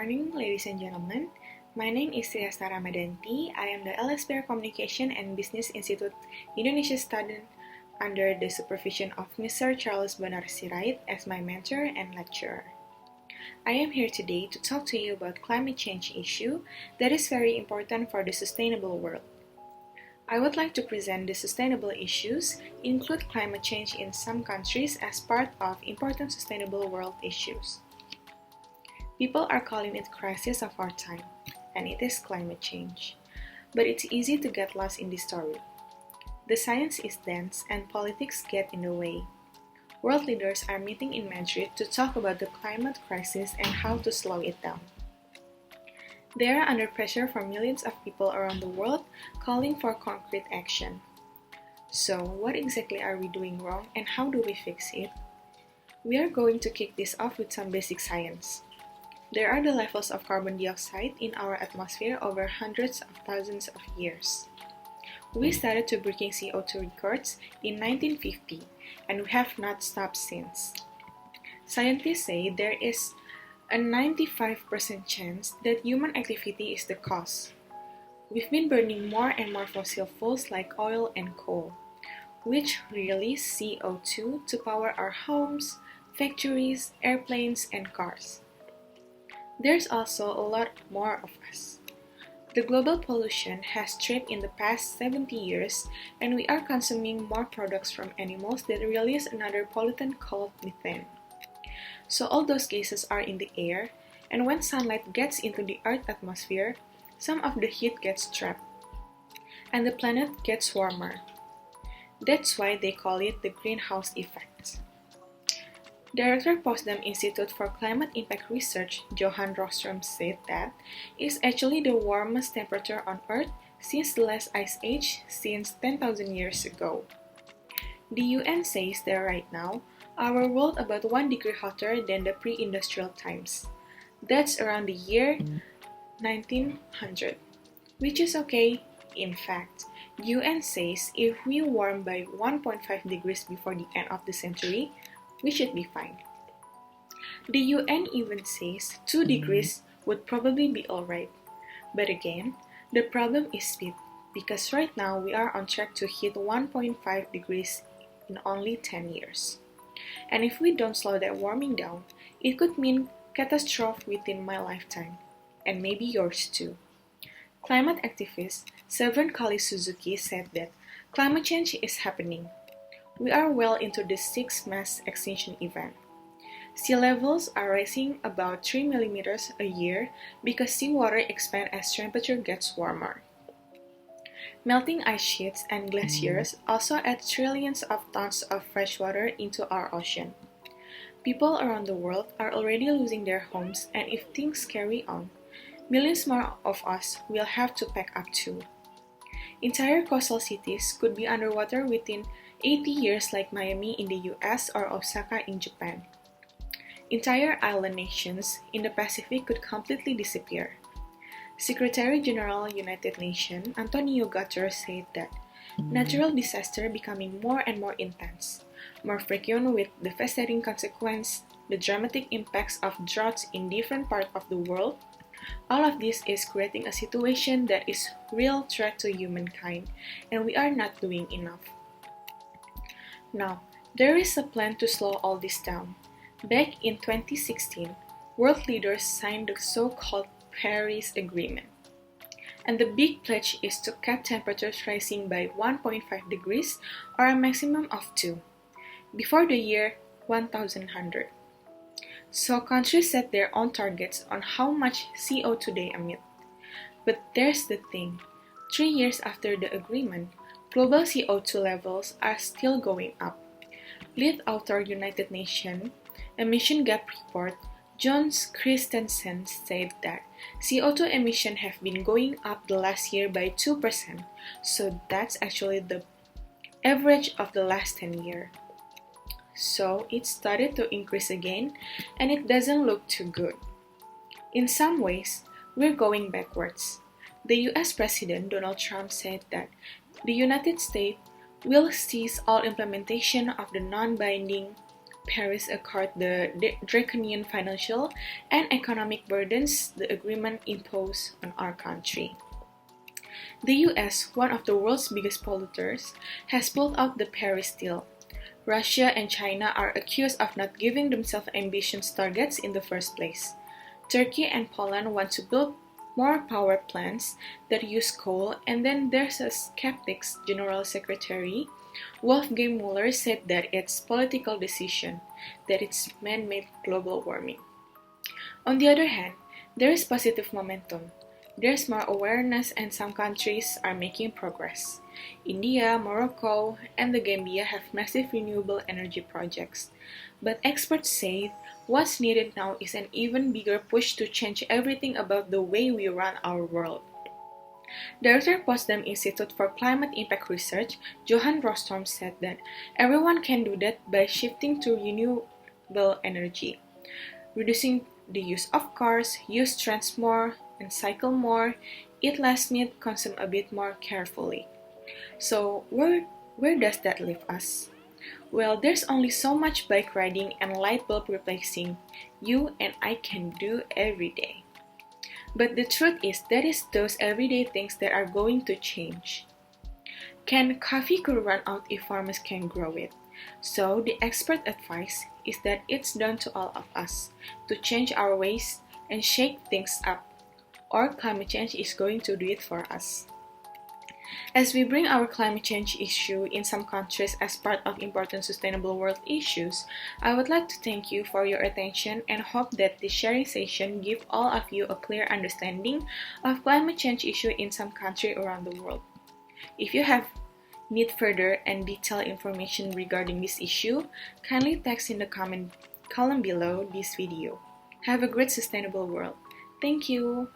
morning, ladies and gentlemen. My name is Sri Hasna Ramadhanti. I am the LSPR Communication and Business Institute Indonesia student under the supervision of Sir Charles Bonar Sirait as my mentor and lecturer. I am here today to talk to you about climate change issue that is very important for the sustainable world. I would like to present the sustainable issues include climate change in some countries as part of important sustainable world issues. People are calling it crisis of our time, and it is climate change. But it's easy to get lost in this story. The science is dense and politics get in the way. World leaders are meeting in Madrid to talk about the climate crisis and how to slow it down. They are under pressure from millions of people around the world calling for concrete action. So, what exactly are we doing wrong and how do we fix it? We are going to kick this off with some basic science. There are the levels of carbon dioxide in our atmosphere over hundreds of thousands of years. We started to breaking CO2 records in 1950 and we have not stopped since. Scientists say there is a 95% chance that human activity is the cause. We've been burning more and more fossil fuels like oil and coal, which release CO2 to power our homes, factories, airplanes, and cars. There's also a lot more of us. The global pollution has tripled in the past 70 years, and we are consuming more products from animals that release another pollutant called methane. So all those gases are in the air, and when sunlight gets into the Earth's atmosphere, some of the heat gets trapped, and the planet gets warmer. That's why they call it the greenhouse effect. Director Potsdam Institute for Climate Impact Research, Johan Rostrom, said that it's actually the warmest temperature on Earth since the last ice age since 10,000 years ago. The UN says that right now, our world about 1 degree hotter than the pre-industrial times. That's around the year 1900, which is okay. In fact, UN says if we warm by 1.5 degrees before the end of the century, we should be fine. The UN even says 2 degrees would probably be alright. But again, the problem is speed, because right now we are on track to hit 1.5 degrees in only 10 years. And if we don't slow that warming down, it could mean catastrophe within my lifetime, and maybe yours too. Climate activist Severin Kali Suzuki said that climate change is happening. We are well into the 6th mass extinction event. Sea levels are rising about 3 millimeters a year because seawater expands as temperature gets warmer. Melting ice sheets and glaciers also add trillions of tons of fresh water into our ocean. People around the world are already losing their homes, and if things carry on, millions more of us will have to pack up too. Entire coastal cities could be underwater within 80 years like Miami in the US or Osaka in Japan. Entire island nations in the Pacific could completely disappear. Secretary General United Nations Antonio Guterres said that natural disasters becoming more and more intense, more frequent with devastating consequences, the dramatic impacts of droughts in different parts of the world. All of this is creating a situation that is real threat to humankind, and we are not doing enough. Now, there is a plan to slow all this down. Back in 2016, world leaders signed the so-called Paris Agreement. And the big pledge is to cap temperatures rising by 1.5 degrees or a maximum of 2 before the year 1100. So countries set their own targets on how much CO2 they emit. But there's the thing, 3 years after the agreement, global CO2 levels are still going up. Lead author United Nations Emission Gap Report John Christensen said that CO2 emissions have been going up the last year by 2%, so that's actually the average of the last 10 years. So it started to increase again, and it doesn't look too good. In some ways, we're going backwards. The US President Donald Trump said that the United States will cease all implementation of the non-binding Paris Accord the draconian financial and economic burdens the agreement imposed on our country. The US, one of the world's biggest polluters, has pulled out the Paris deal. Russia and China are accused of not giving themselves ambitious targets in the first place. Turkey and Poland want to build more power plants that use coal, and then there's a skeptics General Secretary Wolfgang Mueller said that it's political decision, that it's man-made global warming. On the other hand, there is positive momentum. There's more awareness and some countries are making progress. India, Morocco, and the Gambia have massive renewable energy projects. But experts say what's needed now is an even bigger push to change everything about the way we run our world. Director Potsdam Institute for Climate Impact Research, Johan Rostorm, said that everyone can do that by shifting to renewable energy, reducing the use of cars, use trains more, and cycle more, eat less meat, consume a bit more carefully. So where does that leave us? Well, there's only so much bike riding and light bulb replacing you and I can do every day. But the truth is that it's those everyday things that are going to change. Coffee could run out if farmers can grow it. So the expert advice is that it's down to all of us to change our ways and shake things up, or climate change is going to do it for us. As we bring our climate change issue in some countries as part of important sustainable world issues, I would like to thank you for your attention and hope that this sharing session give all of you a clear understanding of climate change issue in some country around the world. If you need further and detailed information regarding this issue, kindly text in the comment column below this video. Have a great sustainable world. Thank you.